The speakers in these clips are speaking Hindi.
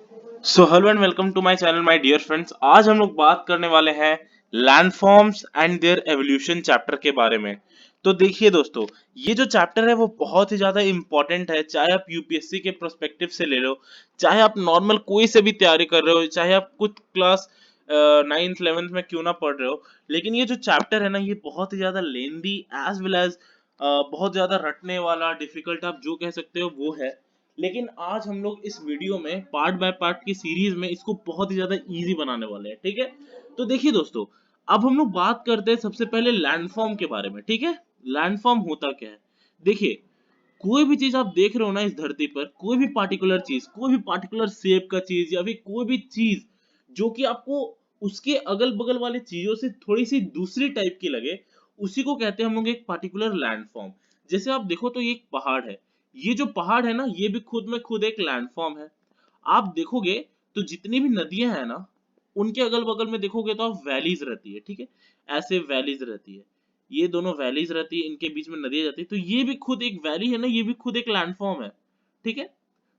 So hello and welcome to my channel my dear friends. आज हम लोग बात करने वाले हैं landforms and their evolution chapter के बारे में। तो देखिए दोस्तों, ये जो चैप्टर है वो बहुत ही ज्यादा इंपॉर्टेंट है, चाहे आप यूपीएससी के प्रोस्पेक्टिव से ले लो, चाहे आप नॉर्मल कोई से भी तैयारी कर रहे हो, चाहे आप कुछ क्लास 9th 11th में क्यों ना पढ़ रहे हो। लेकिन ये जो चैप्टर है ना, ये बहुत ही ज्यादा लेंदी एज वेल एज बहुत ज्यादा रटने वाला, डिफिकल्ट आप जो कह सकते हो वो है। लेकिन आज हम लोग इस वीडियो में पार्ट बाय पार्ट की सीरीज में इसको बहुत ही ज्यादा इजी बनाने वाले हैं, ठीक है। तो देखिए दोस्तों, अब हम लोग बात करते हैं सबसे पहले लैंडफॉर्म के बारे में, ठीक है। लैंडफॉर्म होता क्या है? देखिए, कोई भी चीज आप देख रहे हो ना इस धरती पर, कोई भी पार्टिकुलर चीज, कोई भी पार्टिकुलर शेप का चीज या फिर कोई भी चीज जो कि आपको उसके अगल बगल वाले चीजों से थोड़ी सी दूसरी टाइप की लगे, उसी को कहते हैं हम लोग एक पार्टिकुलर लैंडफॉर्म। जैसे आप देखो तो ये एक पहाड़ है, ये जो पहाड़ है ना, ये भी खुद में खुद एक लैंडफॉर्म है। आप देखोगे तो जितनी भी नदियां हैं ना, उनके अगल बगल में देखोगे तो आप वैलीज रहती है, ठीक है। ऐसे वैलीज रहती है, ये दोनों वैलीज रहती है, इनके बीच में नदियां जाती है, तो ये भी खुद एक वैली है ना, ये भी खुद एक लैंडफॉर्म है, ठीक है।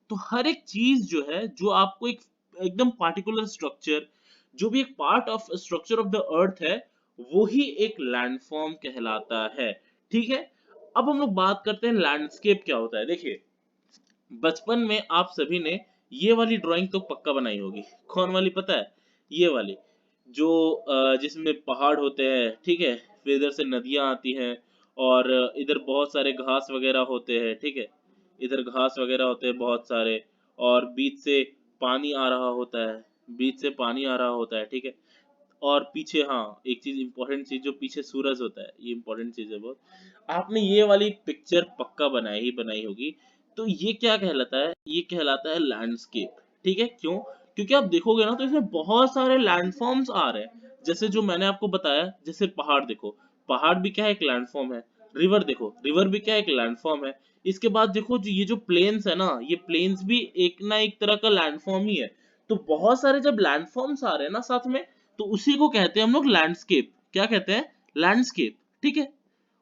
तो हर एक चीज जो है, जो आपको एक एकदम पार्टिकुलर स्ट्रक्चर, जो भी एक part of structure of the earth है, वो ही एक लैंडफॉर्म कहलाता है, ठीक है। अब हम लोग बात करते हैं लैंडस्केप क्या होता है। देखिए, बचपन में आप सभी ने ये वाली ड्राइंग तो पक्का बनाई होगी। कौन वाली पता है? ये वाली, जो जिसमें पहाड़ होते हैं, ठीक है, फिर इधर से नदियां आती हैं, और इधर बहुत सारे घास वगैरह होते हैं, ठीक है। इधर घास वगैरह होते हैं बहुत सारे, और बीच से पानी आ रहा होता है, बीच से पानी आ रहा होता है, ठीक है। और पीछे, हाँ, एक चीज इंपॉर्टेंट चीज, जो पीछे सूरज होता है, ये इंपॉर्टेंट चीज है बहुत। आपने ये वाली पिक्चर पक्का बनाई होगी। तो ये क्या कहलाता है? ये कहलाता है लैंडस्केप, ठीक है। क्यों? क्योंकि आप देखोगे ना तो इसमें बहुत सारे लैंडफॉर्म्स आ रहे हैं। जैसे जो मैंने आपको बताया, जैसे पहाड़ देखो, पहाड़ भी क्या है? एक लैंडफॉर्म है। रिवर देखो, रिवर भी क्या है? एक लैंडफॉर्म है। इसके बाद देखो, जो ये जो प्लेन्स है ना, ये प्लेन्स भी एक ना एक तरह का लैंडफॉर्म ही है। तो बहुत सारे जब लैंडफॉर्म्स आ रहे हैं ना साथ में, तो उसी को कहते हैं हम लोग लैंडस्केप। क्या कहते हैं? लैंडस्केप, ठीक है।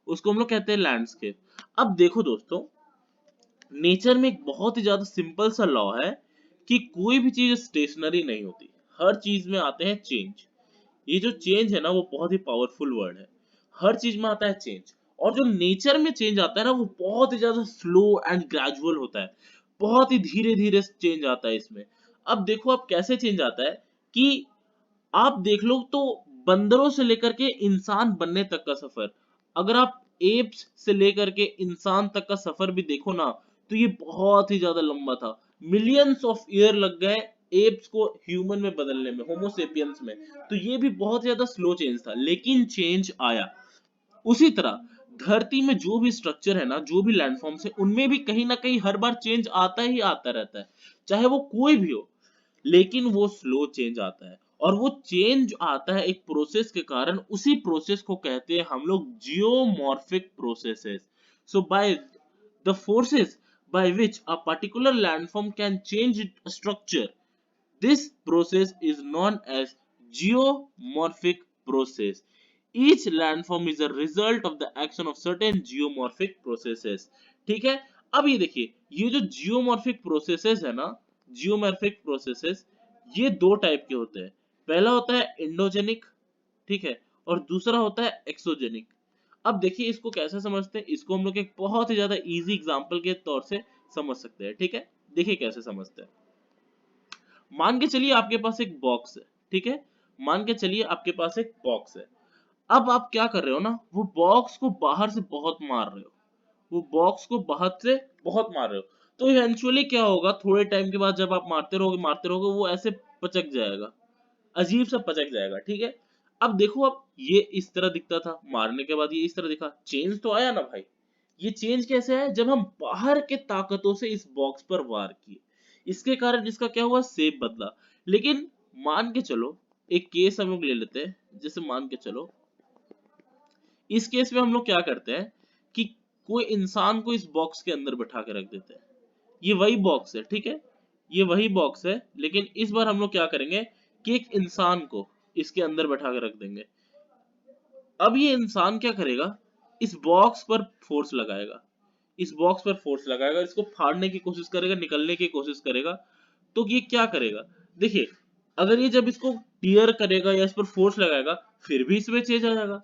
उसको हम लोग कहते हैं लैंडस्केप। अब देखो दोस्तों, नेचर में एक बहुत ही ज्यादा सिंपल सा लॉ है कि कोई भी चीज स्टेशनरी नहीं होती, हर चीज में आते हैं चेंज। ये जो चेंज है ना, वो बहुत ही पावरफुल वर्ड है। हर चीज में आता है चेंज, और जो नेचर में चेंज आता है ना, वो बहुत ही ज्यादा स्लो एंड ग्रेजुअल होता है। बहुत ही धीरे धीरे चेंज आता है इसमें। अब देखो, अब कैसे चेंज आता है कि आप देख लो तो, बंदरों से लेकर के इंसान बनने तक का सफर, अगर आप एप्स से लेकर के इंसान तक का सफर भी देखो ना, तो ये बहुत ही ज्यादा लंबा था। मिलियंस ऑफ ईयर लग गए एप्स को ह्यूमन में बदलने में, होमोसेपियंस में। तो ये भी बहुत ज्यादा स्लो चेंज था, लेकिन चेंज आया। उसी तरह धरती में जो भी स्ट्रक्चर है ना, जो भी लैंडफॉर्म्स है, उनमें भी कहीं ना कहीं हर बार चेंज आता ही आता रहता है, चाहे वो कोई भी हो। लेकिन वो स्लो चेंज आता है, और वो चेंज आता है एक प्रोसेस के कारण। उसी प्रोसेस को कहते हैं हम लोग geomorphic processes. So by the forces by which a particular landform can change its structure, this process is known as geomorphic process. Each landform is a result of the action of certain geomorphic processes, ठीक है। अब ये देखिए, ये जो जियोमॉर्फिक प्रोसेसेस है ना, जियोमॉर्फिक प्रोसेसेस, ये दो टाइप के होते हैं। पहला होता है एंडोजेनिक, ठीक है, और दूसरा होता है एक्सोजेनिक। अब देखिए, इसको कैसे समझते हैं, इसको हम लोग एक बहुत ही ज्यादा इजी एग्जांपल के तौर से समझ सकते हैं, ठीक है। देखिए कैसे समझते हैं। मान के चलिए आपके पास एक बॉक्स है, ठीक है। मान के चलिए आपके पास एक बॉक्स है। अब आप क्या कर रहे हो ना, वो बॉक्स को बाहर से बहुत मार रहे हो, वो बॉक्स को बाहर से बहुत मार रहे हो। तो इवेंचुअली क्या होगा, थोड़े टाइम के बाद जब आप मारते रहोगे, वो ऐसे पचक जाएगा, अजीब सा पचक जाएगा, ठीक है। अब देखो, अब ये इस तरह दिखता था, मारने के बाद ये इस तरह दिखा, चेंज तो आया ना भाई। ये चेंज कैसे है? जब हम बाहर के ताकतों से इस बॉक्स पर वार किए, इसके कारण इसका क्या हुआ, शेप बदला। लेकिन मान के चलो, एक केस हम लोग ले लेते हैं, जैसे मान के चलो, इस केस में हम लोग क्या करते हैं कि कोई इंसान को इस बॉक्स के अंदर बैठा के रख देते हैं। ये वही बॉक्स है, ठीक है, ये वही बॉक्स है, लेकिन इस बार हम लोग क्या करेंगे कि एक इंसान को इसके अंदर बैठा के रख देंगे। अब ये इंसान क्या करेगा, इस बॉक्स पर फोर्स लगाएगा, इस बॉक्स पर फोर्स लगाएगा, इसको फाड़ने की कोशिश करेगा, निकलने की कोशिश करेगा। तो ये क्या करेगा, देखिए अगर ये जब इसको टीयर करेगा या इस पर फोर्स लगाएगा फिर भी इसमें चेंज आ जाएगा,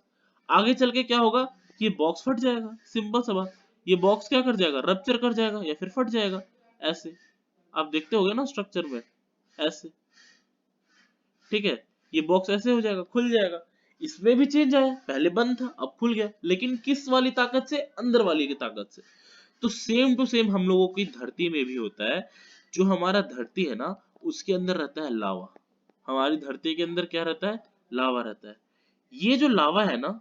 आगे चल के क्या होगा, ये बॉक्स फट जाएगा, सिंपल सा बात, ये बॉक्स क्या कर जाएगा, रप्चर कर जाएगा या फिर फट जाएगा, ऐसे आप देखते होगे ना स्ट्रक्चर में, ऐसे, ठीक है, ये बॉक्स ऐसे हो जाएगा, खुल जाएगा, इसमें भी चेंज आया, पहले बंद था अब खुल गया, लेकिन किस वाली ताकत से, अंदर वाली की ताकत से। तो सेम टू सेम हम लोगों की धरती में भी होता है, जो हमारा धरती है ना उसके अंदर रहता है लावा, हमारी धरती के अंदर क्या रहता है, लावा रहता है। ये जो लावा है ना,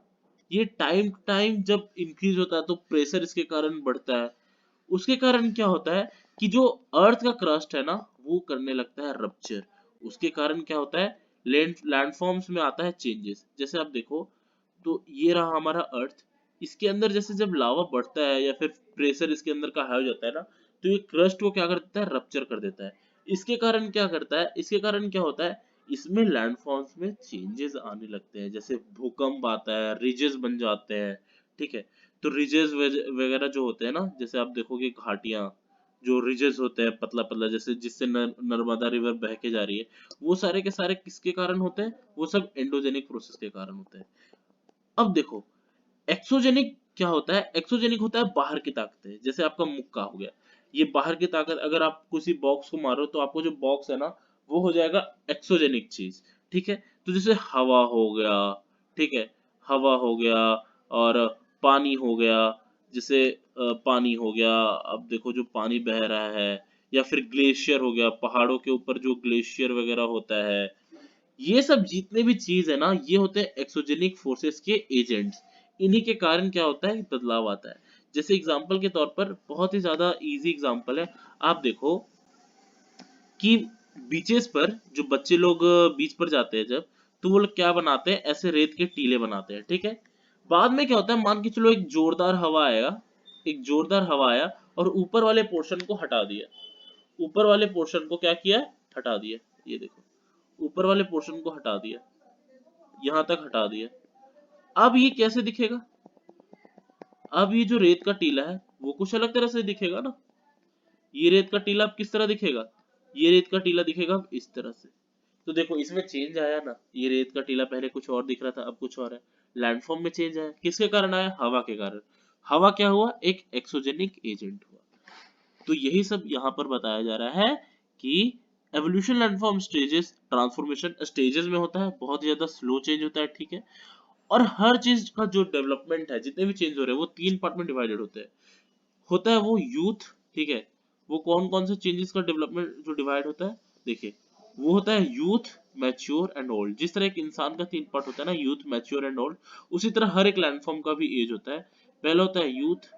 ये टाइम टाइम जब इंक्रीज होता है तो प्रेशर इसके कारण बढ़ता है, उसके कारण क्या होता है कि जो अर्थ का क्रस्ट है ना वो करने लगता है रप्चर, उसके कारण क्या होता है, लैंडफॉर्म्स में आता है चेंजेस, जैसे आप देखो तो ये रहा हमारा अर्थ, इसके अंदर जैसे जब लावा बढ़ता है या फिर प्रेशर इसके अंदर का हाई हो जाता है ना, तो ये क्रस्ट को क्या कर देता है, रप्चर कर देता है, इसके कारण क्या करता है, इसके कारण क्या होता है, इसमें लैंडफॉर्म्स में चेंजेस आने लगते हैं, जैसे भूकंप आता है, रिजेस बन जाते हैं, ठीक है। तो रिजेस वगैरह जो होते हैं ना, जैसे आप देखोगे घाटियां, जो रिजेस होते हैं पतला पतला, जैसे जिससे नर्मदा रिवर बह के जा रही है, वो सारे के सारे किसके कारण होते हैं, वो सब एंडोजेनिक प्रोसेस के कारण होते हैं। अब देखो एक्सोजेनिक क्या होता है, एक्सोजेनिक होता है बाहर की ताकतें, जैसे आपका मुक्का हो गया, ये बाहर की ताकत, अगर आप किसी बॉक्स को मारो तो आपको जो बॉक्स है ना वो हो जाएगा एक्सोजेनिक चीज, ठीक है। तो जैसे हवा हो गया, ठीक है, हवा हो गया और पानी हो गया, जैसे पानी हो गया, अब देखो जो पानी बह रहा है, या फिर ग्लेशियर हो गया, पहाड़ों के ऊपर जो ग्लेशियर वगैरह होता है, ये सब जितने भी चीज है ना ये होते हैं एक्सोजेनिक फोर्सेस के एजेंट्स, इन्हीं के कारण क्या होता है, बदलाव आता है। जैसे एग्जांपल के तौर पर बहुत ही ज्यादा इजी एग्जांपल है, आप देखो कि बीचेस पर जो बच्चे लोग बीच पर जाते हैं जब, तो वो लोग क्या बनाते हैं, ऐसे रेत के टीले बनाते हैं, ठीक है। बाद में क्या होता है, मान के चलो एक जोरदार हवा आएगा, एक जोरदार हवा आया और ऊपर वाले पोर्शन को हटा दिया, ऊपर वाले पोर्शन को क्या किया, हटा दिया, ये देखो ऊपर वाले पोर्शन को हटा दिया, यहां तक हटा दिया, अब ये कैसे दिखेगा, अब ये जो रेत का टीला है वो कुछ अलग तरह से दिखेगा ना, ये रेत का टीला अब किस तरह दिखेगा, ये रेत का टीला दिखेगा अब इस तरह से। तो देखो इसमें चेंज आया ना, ये रेत का टीला पहले कुछ और दिख रहा था अब कुछ और है, लैंडफॉर्म में चेंज आया, किसके कारण आया, हवा के कारण, हवा क्या हुआ, एक एक्सोजेनिक एजेंट हुआ। तो यही सब यहाँ पर बताया जा रहा है कि evolution landform stages, transformation stages में होता है, बहुत ज्यादा स्लो चेंज होता है, ठीक है। और हर चीज का जो डेवलपमेंट है, जितने भी चेंज हो रहे हैं वो तीन पार्ट में डिवाइडेड होते हैं, होता है वो यूथ, ठीक है। वो कौन कौन से चेंजेस का डेवलपमेंट जो डिवाइड होता है, देखिए वो होता है यूथ, मैच्योर एंड ओल्ड, जिस तरह एक इंसान का तीन पार्ट होता है ना, यूथ, मैच्योर एंड ओल्ड, उसी तरह हर एक लैंडफॉर्म का भी एज होता है। पहला होता है यूथ,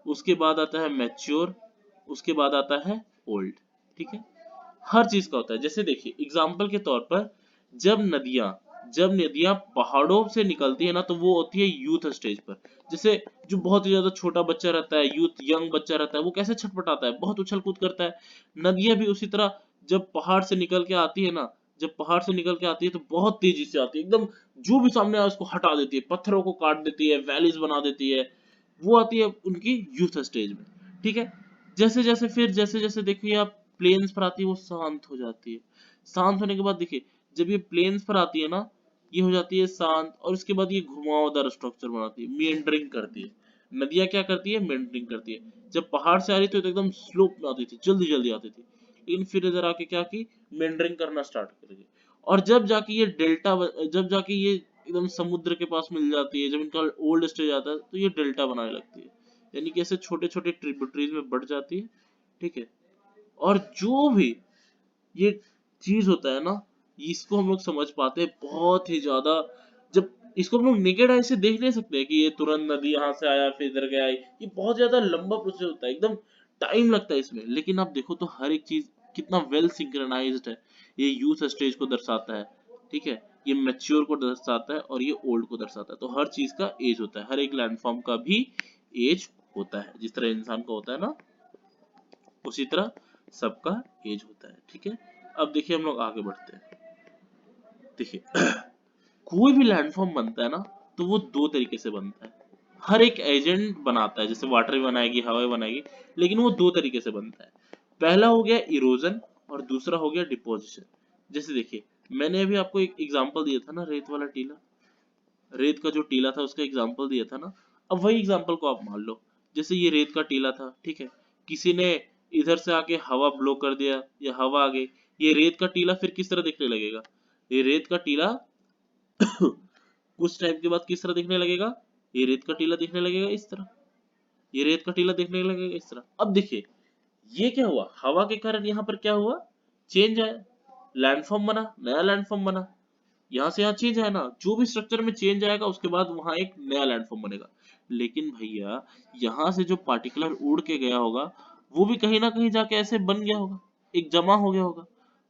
उसके बाद आता है मैच्योर, उसके बाद आता है ओल्ड, ठीक है। हर चीज का होता है, जैसे देखिए एग्जाम्पल के तौर पर, जब नदियां जब नदियां पहाड़ों से निकलती है ना तो वो होती है यूथ स्टेज पर, जैसे जो बहुत ही ज्यादा छोटा बच्चा रहता है, यूथ यंग बच्चा रहता है, वो कैसे छटपटाता है, बहुत उछल कूद करता है, नदियां भी उसी तरह जब पहाड़ से निकल के आती है ना, जब पहाड़ से निकल के आती है तो बहुत तेजी से आती है, एकदम जो भी सामने आए उसको हटा देती है, पत्थरों को काट देती है, वैलीज बना देती है, वो आती है उनकी यूथ स्टेज में, ठीक है। जैसे जैसे फिर जैसे जैसे देखिए आप प्लेन्स पर आती है वो शांत हो जाती है, शांत होने के बाद देखिए जब ये प्लेन्स पर आती है ना, ये हो जाती है शांत, और उसके बाद ये घुमावदार स्ट्रक्चर बनाती है, मेंडरिंग करती है, नदियां क्या करती है, मेंडरिंग करती है। जब पहाड़ से आ रही थी तो एकदम स्लोप में आती थी, जल्दी जल्दी आती थी, लेकिन फिर इधर आके क्या की, मेंडरिंग करना स्टार्ट कर दी, और जब जाके ये डेल्टा, जब जाके ये एकदम समुद्र के पास मिल जाती है, जब इनका ओल्ड स्टेज आता है तो ये डेल्टा बनाने लगती है, यानी कि ऐसे छोटे छोटे ट्रिब्यूटरीज में बढ़ जाती है, ठीक है। और जो भी ये चीज होता है ना, इसको हम लोग समझ पाते हैं बहुत ही ज्यादा, जब इसको हम लोग नेकेड आई से देख नहीं सकते कि ये तुरंत नदी यहाँ से आया फिर इधर गया, ये बहुत ज्यादा लंबा प्रोसेस होता है, एकदम टाइम लगता है इसमें, लेकिन आप देखो तो हर एक चीज कितना वेल सिंक्रोनाइज्ड है, ये यूथ स्टेज को दर्शाता है, ठीक है, ये मैच्योर को दर्शाता है और ये ओल्ड को दर्शाता है, तो हर चीज का एज होता है, हर एक लैंडफॉर्म का भी एज होता है, जिस तरह इंसान का होता है ना उसी तरह सबका एज होता है, ठीक है। अब देखिए हम लोग आगे बढ़ते हैं, देखिए कोई भी लैंडफॉर्म बनता है ना तो वो दो तरीके से बनता है, हर एक एजेंट बनाता है, जैसे वाटर भी बनाएगी, हवा भी बनाएगी, लेकिन वो दो तरीके से बनता है। पहला हो गया इरोजन, और दूसरा हो गया डिपोजिशन। जैसे देखिए मैंने अभी आपको एक एग्जांपल दिया था ना, रेत वाला टीला, रेत का जो टीला था उसका एग्जांपल दिया था ना। अब वही एग्जांपल को आप मान लो, जैसे ये रेत का टीला था, ठीक है, किसी ने इधर से आके हवा ब्लो कर दिया या हवा आ गई, ये रेत का टीला फिर किस तरह दिखने लगेगा? ये रेत का टीला कुछ टाइम के बाद किस तरह दिखने लगेगा? ये रेत का टीला दिखने लगेगा इस तरह, ये रेत का टीला दिखने लगेगा इस तरह। अब देखिए ये क्या हुआ, हवा के कारण यहाँ पर क्या हुआ, चेंज आया, लैंडफॉर्म बना, नया लैंडफॉर्म बना। यहाँ से यहाँ चेंज है ना, जो भी स्ट्रक्चर में चेंज आएगा उसके बाद वहां एक नया लैंडफॉर्म बनेगा। लेकिन भैया यहाँ से जो पार्टिकुलर उड़ के गया होगा वो भी कहीं ना कहीं जाके ऐसे बन गया होगा, एक जमा हो गया होगा,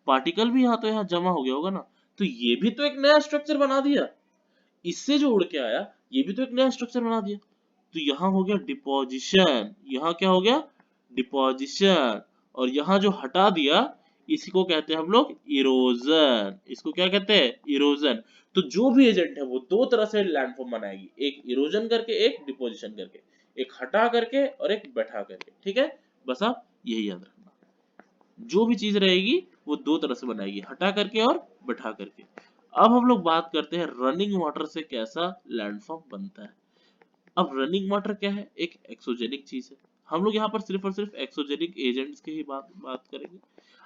पार्टिकल भी यहाँ तो यहाँ जमा हो गया होगा ना, तो ये भी तो एक नया स्ट्रक्चर बना दिया। इससे जो उड़ के आया ये भी तो एक नया स्ट्रक्चर बना दिया। तो यहाँ हो गया डिपोजिशन, यहाँ क्या हो गया, डिपोजिशन। और यहाँ जो हटा दिया इसी को कहते हैं हम लोग इरोजन, इसको क्या कहते हैं, इरोजन। तो जो भी एजेंट है वो दो तरह से लैंडफॉर्म बनाएगी, एक इरोजन करके एक डिपोजिशन करके, एक हटा करके और एक बैठा करके, ठीक है। बस आप यही याद रखना, जो भी चीज रहेगी वो दो तरह से बनाएगी, हटा करके और बैठा करके। अब हम लोग बात करते हैं रनिंग वाटर से कैसा लैंडफॉर्म बनता है। अब रनिंग वाटर क्या है, एक एक्सोजेनिक चीज है। हम लोग यहाँ पर सिर्फ और सिर्फ एक्सोजेनिक एजेंट्स की ही बात करेंगे।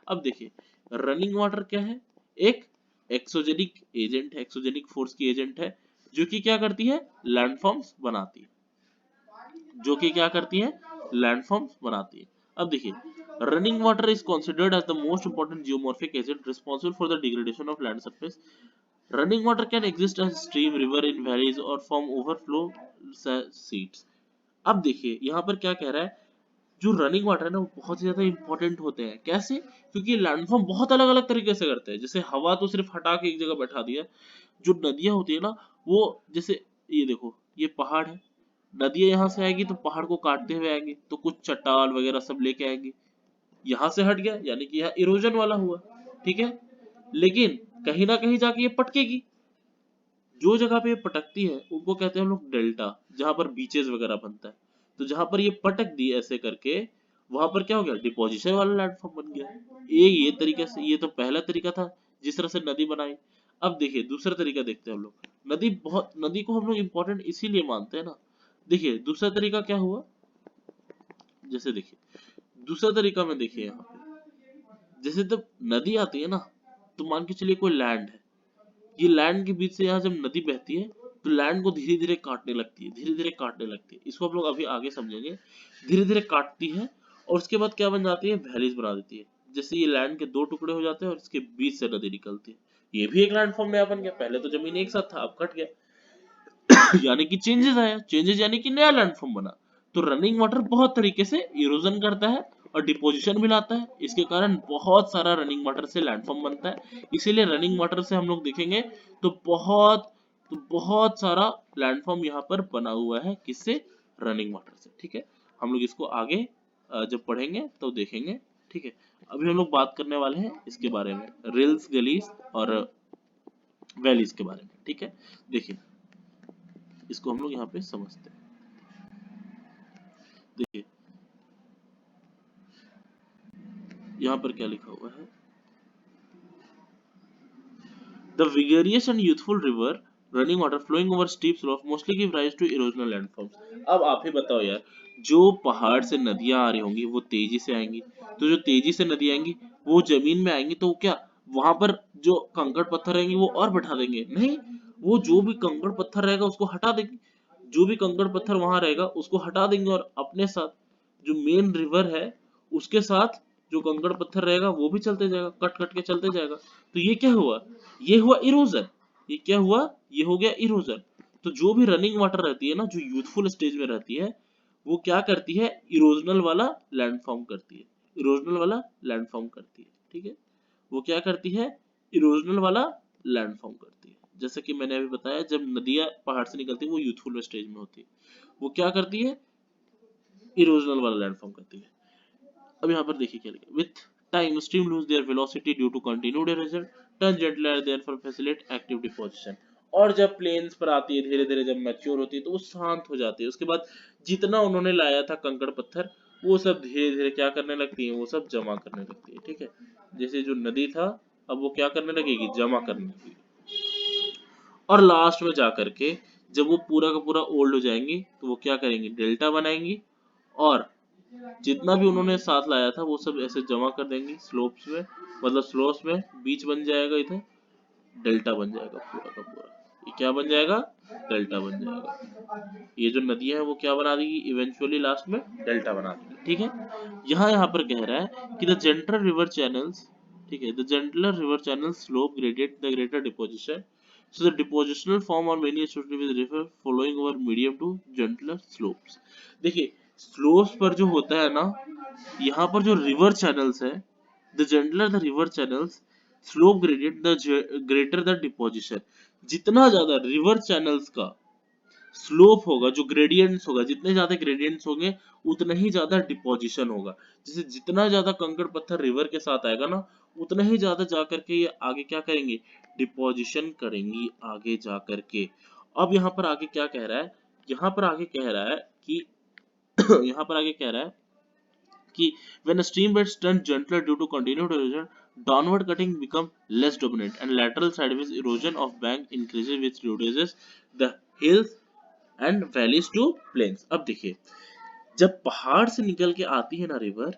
अब देखिए रनिंग वाटर क्या है, एक एक्सोजेनिक एजेंट है, एक्सोजेनिक फोर्स की एजेंट है, जो कि क्या करती है, लैंडफॉर्म्स बनाती है, जो कि क्या करती है, लैंडफॉर्म्स बनाती है। अब देखिए running water is considered as the most important geomorphic agent responsible for the degradation of land surface. Running water can exist as stream, river, in valleys और फॉर्म ओवरफ्लो सीट्स। अब देखिए यहाँ पर क्या कह रहा है, जो रनिंग वाटर है ना वो बहुत ही ज्यादा इंपॉर्टेंट होते हैं। कैसे? क्योंकि लैंडफॉर्म बहुत अलग अलग तरीके से करते हैं। जैसे हवा तो सिर्फ हटा के एक जगह बैठा दिया, जो नदियां होती है ना वो, जैसे ये देखो ये पहाड़ है, नदियां यहाँ से आएगी तो पहाड़ को काटते हुए आएंगी, तो कुछ चट्टान वगैरह सब लेके आएंगी, यहाँ से हट गया यानी कि यहाँ इरोजन वाला हुआ, ठीक है। लेकिन कहीं ना कहीं जाके ये पटकेगी, जो जगह पे ये पटकती है उनको कहते हैं हम लोग डेल्टा, जहां पर बीचेस वगैरह बनता है। तो जहां पर ये पटक दी ऐसे करके, वहां पर क्या हो गया, डिपोजिशन वाला प्लेटफॉर्म बन गया। ये तरीके से, ये तो पहला तरीका था जिस तरह से नदी बनाई। अब देखिए दूसरा तरीका देखते हैं हम लोग। नदी को हम लोग इंपॉर्टेंट इसीलिए मानते हैं ना। देखिए दूसरा तरीका क्या हुआ, जैसे देखिए दूसरा तरीका में देखिए यहाँ पे, जैसे जब नदी आती है ना, तो मान के चलिए कोई लैंड है, ये लैंड के बीच से यहाँ जब नदी बहती है तो लैंड को धीरे धीरे काटने लगती है, धीरे धीरे काटने लगती है। इसको हम लोग अभी आगे समझेंगे। धीरे धीरे काटती है और उसके बाद क्या बन जाती है, वैलीज बना देती है। जैसे ये लैंड के दो टुकड़े हो जाते हैं और इसके बीच से नदी निकलती है, ये भी एक लैंडफॉर्म नया बन गया। पहले तो जमीन एक साथ था, अब कट गया यानी कि चेंजेस आया, चेंजेस यानी कि नया लैंडफॉर्म बना। तो रनिंग वाटर बहुत तरीके से इरोजन करता है और डिपोजिशन भी लाता है, इसके कारण बहुत सारा रनिंग वाटर से लैंडफॉर्म बनता है। इसीलिए रनिंग वाटर से हम लोग देखेंगे तो बहुत सारा लैंडफॉर्म यहाँ पर बना हुआ है, किससे, रनिंग वाटर से, ठीक है। हम लोग इसको आगे जब पढ़ेंगे तो देखेंगे, ठीक है। अभी हम लोग बात करने वाले हैं इसके बारे में, रिल्स, गलीज और वैलीज के बारे में, ठीक है। देखिए इसको हम लोग यहाँ पे समझते हैं। देखिए यहाँ पर क्या लिखा हुआ है, the vigorous and youthful river running water flowing over steep slopes mostly give rise to erosional landforms। अब आप ही बताओ यार, जो पहाड़ से नदियां आ रही होंगी वो तेजी से आएंगी, तो जो तेजी से नदी आएंगी वो जमीन में आएंगी, तो क्या वहां पर जो कंकड़ पत्थर रहेंगे वो और बैठा देंगे? नहीं, वो जो भी कंकड़ पत्थर रहेगा उसको हटा देंगे, जो भी कंकड़ पत्थर वहां रहेगा उसको हटा देंगे और अपने साथ जो मेन रिवर है उसके साथ जो कंकड़ पत्थर रहेगा वो भी चलते जाएगा, कट कट के चलते जाएगा। तो ये क्या हुआ, ये हुआ इरोजन। ये क्या हुआ, ये हो गया इरोजन। तो जो भी रनिंग वाटर रहती है ना, जो यूथफुल स्टेज में रहती है, वो क्या करती है, इरोजनल वाला लैंडफॉर्म करती है, इरोजनल वाला लैंडफॉर्म करती है, ठीक है। वो क्या करती है, इरोजनल वाला लैंडफॉर्म करती है। जैसे कि मैंने अभी बताया, जब नदियां पहाड़ से निकलती है वो यूथफुल स्टेज में होती है, वो क्या करती है, इरोजनल वाला लैंडफॉर्म करती है। अब यहाँ पर देखिए क्या लिखा, with time stream lose their velocity due to continued erosion, turn gentler therefore facilitate active deposition. और जब प्लेन्स पर आती है धीरे धीरे, जब मैच्योर होती है तो वो शांत हो जाती है। उसके बाद जितना उन्होंने लाया था कंकड़ पत्थर वो सब धीरे धीरे क्या करने लगती है, वो सब जमा करने लगती है। ठीक है, जैसे जो नदी था अब वो क्या करने लगेगी, जमा करने लगेगी। और लास्ट में जा करके जब वो पूरा का पूरा ओल्ड हो जाएंगी तो वो क्या करेंगी, डेल्टा बनाएंगी, और जितना भी उन्होंने साथ लाया था वो सब ऐसे जमा कर देंगी स्लोप्स में, मतलब स्लोप्स में बीच बन जाएगा, इधर डेल्टा बन जाएगा पूरा का पूरा। ये क्या बन जाएगा, डेल्टा बन जाएगा। ये जो नदियां है वो क्या बना देगी, इवेंचुअली लास्ट में डेल्टा बना देगी। ठीक है, यहाँ पर कह रहा है कि द जेंटलर रिवर चैनल्स, ठीक है, the gentler river channels slope gradient the greater deposition, so the depositional form or many associated with river following over medium to gentler slopes। देखिए स्लोप्स पर जो होता है ना, यहाँ पर जो रिवर चैनल्स है, the gentler the river channels slope gradient the greater the deposition, जितना ज्यादा रिवर चैनल्स का स्लोप होगा, जो ग्रेडियंट्स होगा, जितने ज्यादा ग्रेडियंट्स होंगे उतना ही ज्यादा डिपोजिशन होगा। जैसे जितना ज्यादा कंकड़ पत्थर रिवर के साथ आएगा ना, उतना ही ज्यादा जा करके ये आगे क्या करेंगे, डिपोजिशन करेंगी आगे जा करके। अब यहाँ पर आगे क्या कह रहा है, यहाँ पर आगे कह रहा है कि यहाँ पर आगे कह रहा है कि when a stream bed turns gentler due to continued erosion, downward cutting become less dominant and lateral sideways erosion of bank increases which reduces the hills and valleys to plains. अब देखिए जब पहाड़ से निकल के आती है ना रिवर,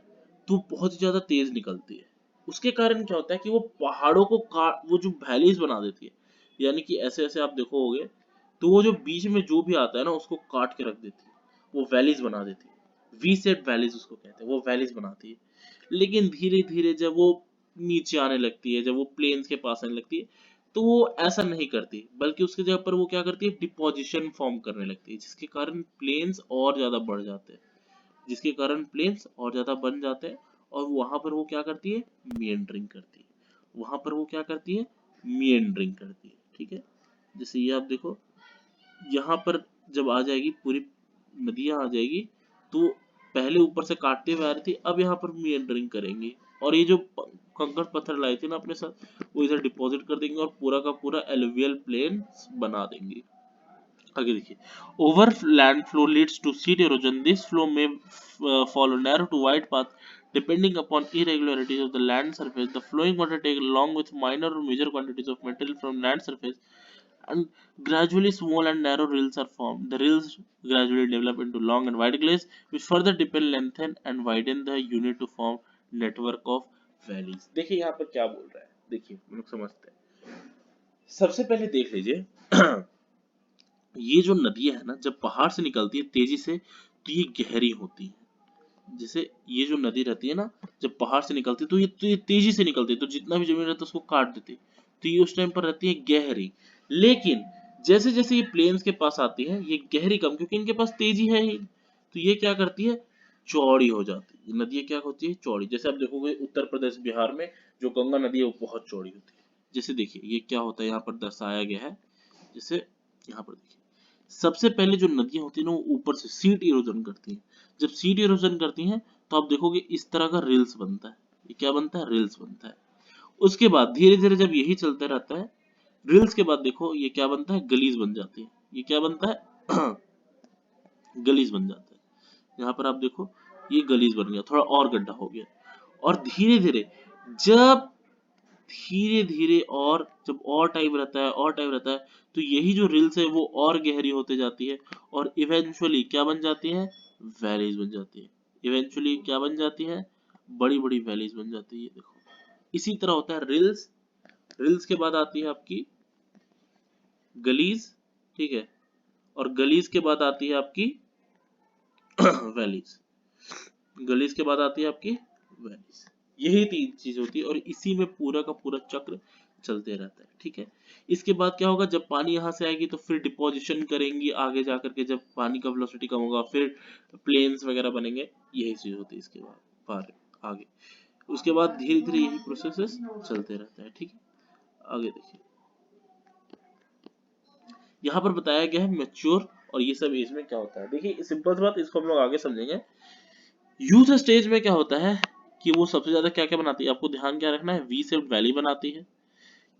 तो बहुत ही ज्यादा तेज निकलती है। उसके कारण क्या होता है कि वो पहाड़ों को वो जो वैलीज बना देती है, यानी कि ऐसे ऐसे आप देखोगे तो वो जो बीच में जो भी आता है ना उसको काट के रख देती है, वो वैलीज बना देती है। वी सेट वैलीज उसको कहते हैं, वो वैलीज बनाती है। लेकिन धीरे धीरे जब वो नीचे आने लगती है, जब वो प्लेन्स के पास आने लगती है, तो वो ऐसा नहीं करती, बल्कि उसके जगह पर वो क्या करती है, डिपोजिशन फॉर्म करने लगती है, जिसके कारण प्लेन्स और ज्यादा बढ़ जाते हैं, जिसके कारण प्लेन्स और ज्यादा बन जाते हैं। और वहां पर वो क्या करती है, मीएंडरिंग करती है, वहां पर वो क्या करती है, मीएंडरिंग करती है। ठीक है, जैसे ये आप देखो, यहाँ पर जब आ जाएगी पूरी नदियां आ जाएगी, तो पहले ऊपर से काटते हुए आ रही थी, अब यहाँ पर मीएंडरिंग करेंगी, और ये जो कंकड़ पत्थर लाए थे ना अपने साथ, वो इधर डिपॉजिट कर देंगे और पूरा का पूरा एलुवियल प्लेन बना देंगे। आगे देखिए, overland flow leads to sheet erosion, this flow में follow narrow to wide path depending upon irregularities of the land surface, the flowing water take along with minor or major quantities of material from land surface, and gradually small and narrow rills are formed. The rills gradually develop into long and wide glades, which further deepen, lengthen and widen the unit to form network of valleys। देखिए यहाँ पर क्या बोल रहा है, देखिए हम लोग समझते हैं। सबसे पहले देख लीजिए ये जो नदियां है ना, जब पहाड़ से निकलती है तेजी से तो ये गहरी होती है। जैसे ये जो नदी रहती है ना, जब पहाड़ से निकलती है तो ये तेजी से निकलती है, तो जितना भी जमीन रहता है उसको काट देती है, तो ये उस टाइम पर रहती है गहरी। लेकिन जैसे जैसे ये प्लेन्स के पास आती है ये गहरी कम, क्योंकि इनके पास तेजी है ही, तो ये क्या करती है, चौड़ी हो जाती है। नदियां क्या होती है, चौड़ी। जैसे आप देखोगे उत्तर प्रदेश बिहार में जो गंगा नदी है वो बहुत चौड़ी होती है। जैसे देखिए ये क्या होता है यहाँ पर दर्शाया गया है, जैसे यहाँ पर देखिए सबसे पहले जो नदियां होती है ना वो ऊपर से सीट इरोजन करती हैं। जब सीट इरोजन करती हैं तो आप देखोगे इस तरह का रिल्स बनता है। ये क्या बनता है, रिल्स बनता है। उसके बाद धीरे धीरे जब यही चलता रहता है, रिल्स के बाद देखो ये क्या बनता है, गलीज बन जाती है। ये क्या बनता है गलीज बन जाता है। यहाँ पर आप देखो ये गलीज बन गया, थोड़ा और गड्ढा हो गया। और धीरे धीरे जब धीरे धीरे और जब और टाइम रहता है और टाइम रहता है, तो यही जो रिल्स है वो और गहरी होते जाती है, और इवेंचुअली क्या बन जाती है, वैलीज बन जाती है। इवेंचुअली क्या बन जाती है, बड़ी बड़ी वैलीज बन जाती है। देखो इसी तरह होता है रिल्स, रिल्स के बाद आती है आपकी गलीज, ठीक है, और गलीज के बाद आती है आपकी वैलीज, गलीज के बाद आती है आपकी वैलीज। यही तीन चीज होती है और इसी में पूरा का पूरा चक्र चलते रहता है। ठीक है, इसके बाद क्या होगा, जब पानी यहाँ से आएगी तो फिर डिपोजिशन करेंगी आगे जाकर के, जब पानी का वेलोसिटी कम होगा फिर प्लेन्स वगैरह बनेंगे, यही चीज होती है। इसके बाद पार आगे उसके बाद धीरे धीरे यही प्रोसेसेस चलते रहता है। ठीक है, आगे देखिए यहाँ पर बताया गया है मैच्योर और ये सब एज में क्या होता है। देखिए सिंपल सी बात, इसको हम लोग आगे समझेंगे। यूथ स्टेज में क्या होता है कि वो सबसे ज्यादा क्या क्या बनाती है, आपको ध्यान क्या रखना है, वी शेप्ड वैली बनाती है।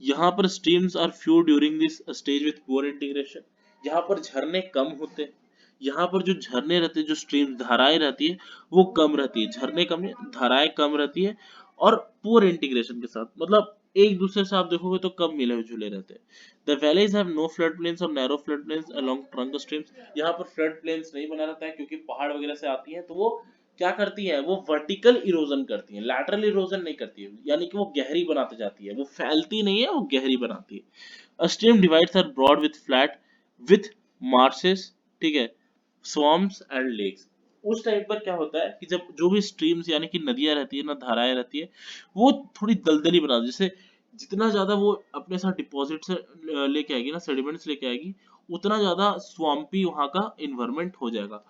यहाँ पर streams are few during this stage with poor integration, यहाँ पर झरने कम होते हैं। यहाँ पर जो झरने रहते हैं, जो स्ट्रीम धाराएं रहती है वो कम रहती है, झरने कम नहीं, धाराएं कम रहती है, और पुअर इंटीग्रेशन के साथ, मतलब एक दूसरे से आप देखोगे तो कम मिले जुले रहते हैं। The valleys have no flood plains और narrow flood plains along trunk streams. यहाँ पर फ्लड प्लेन्स नहीं बना रहता है क्योंकि पहाड़ वगैरह से आती है, तो वो क्या करती है, वो वर्टिकल इरोजन करती है, लैटरल इरोजन नहीं करती है, यानी कि वो गहरी बनाते जाती है, वो फैलती नहीं है, वो गहरी बनाती है। A stream divides are broad with flat with marshes, ठीक है, swamps and lakes। उस टाइम पर क्या होता है कि जब जो भी स्ट्रीम्स यानी कि नदियां रहती है ना, धाराएं रहती है, वो थोड़ी दलदली बना, जैसे जितना ज्यादा वो अपने साथ डिपॉजिट से लेके आएगी ना, सेडिमेंट्स लेके आएगी, उतना ज्यादा स्वाम्पी वहां का इन्वायरमेंट हो जाएगा।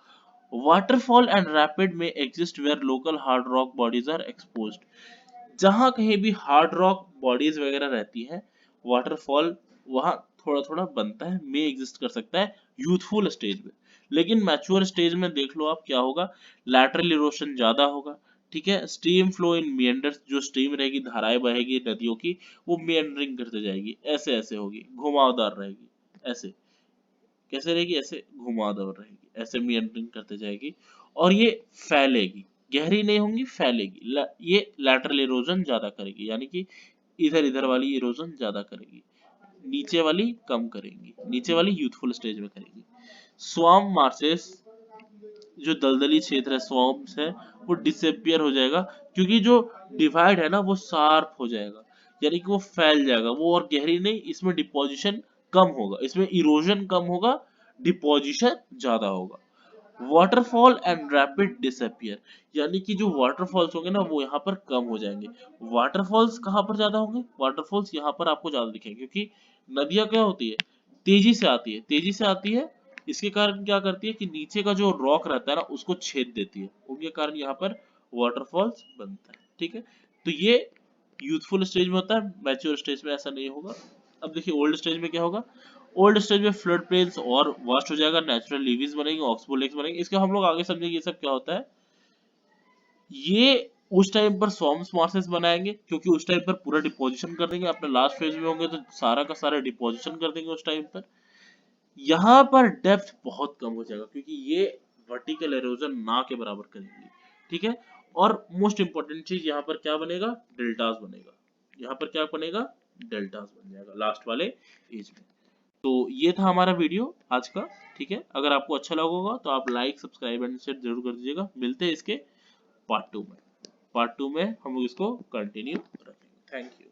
वाटरफॉल एंड रैपिड में exist where local hard rock bodies are exposed. जहां कहीं भी हार्ड रॉक बॉडीज वगैरह रहती है, वाटरफॉल वहां थोड़ा थोड़ा बनता है, में एग्जिस्ट कर सकता है यूथफुल स्टेज में। लेकिन मैच्योर स्टेज में देख लो आप क्या होगा, लैटरल इरोशन ज्यादा होगा, ठीक है। स्ट्रीम फ्लो इन मिएंडर्स, जो स्ट्रीम रहेगी, धाराएं बहेगी नदियों की, वो मिएंडरिंग करते जाएगी, ऐसे ऐसे होगी, घुमावदार रहेगी, ऐसे कैसे रहेगी, ऐसे घुमावदार रहेगी, ऐसे मिएंडरिंग करते जाएगी, और ये फैलेगी, गहरी नहीं होंगी, फैलेगी, ये लैटरल इरोजन ज्यादा करेगी, यानी कि इधर इधर वाली इरोजन ज्यादा करेगी, नीचे वाली कम करेंगी, नीचे वाली यूथफुल स्टेज में करेगी। स्वाम मार्सेस, जो दलदली क्षेत्र है, स्वॉम्प्स है, वो डिसअपियर हो जाएगा, क्योंकि जो डिवाइड है ना वो शार्प हो जाएगा, यानी कि वो फैल जाएगा, वो और गहरी नहीं, इसमें डिपोजिशन कम होगा, इसमें इरोजन कम होगा, डिपोजिशन ज्यादा होगा। वाटरफॉल एंड रैपिड डिसअपियर, यानी कि जो वाटरफॉल्स होंगे ना वो यहाँ पर कम हो जाएंगे। वाटरफॉल्स कहाँ पर ज्यादा होंगे, वाटरफॉल्स यहाँ पर आपको ज्यादा दिखेंगे, क्योंकि नदियां क्या होती है, तेजी से आती है, तेजी से आती है, इसके कारण क्या करती है कि नीचे का जो रॉक रहता है ना उसको छेद देती है, उनके कारण यहाँ पर वाटरफॉल्स बनता है, ठीक है। तो ये यूथफुल स्टेज में होता है, मैच्योर स्टेज में ऐसा नहीं होगा। अब देखिए ओल्ड स्टेज में क्या होगा, ओल्ड स्टेज में फ्लड प्लेन्स और वास्ट हो जाएगा, नेचुरल लीवीज बनेंगे, ऑक्सबो लेक्स बनेंगे, इसके हम लोग आगे समझेंगे ये सब क्या होता है। ये उस टाइम पर स्वॉर्म्स मार्सेस बनाएंगे, क्योंकि उस टाइम पर पूरा डिपोजिशन कर देंगे, अपने लास्ट फेज में होंगे तो सारा का सारा डिपोजिशन कर देंगे उस टाइम पर। यहाँ पर डेप्थ बहुत कम हो जाएगा, क्योंकि ये वर्टिकल एरोजन ना के बराबर करेंगे, ठीक है। और मोस्ट इंपॉर्टेंट चीज यहाँ पर क्या बनेगा, डेल्टास बनेगा, यहाँ पर क्या बनेगा, डेल्टास बन जाएगा लास्ट वाले एज में। तो ये था हमारा वीडियो आज का, ठीक है। अगर आपको अच्छा लगा होगा तो आप लाइक सब्सक्राइब एंड शेयर जरूर कर दीजिएगा। मिलते हैं इसके पार्ट 2 में, पार्ट 2 में हम लोग इसको कंटिन्यू रखेंगे। Thank you.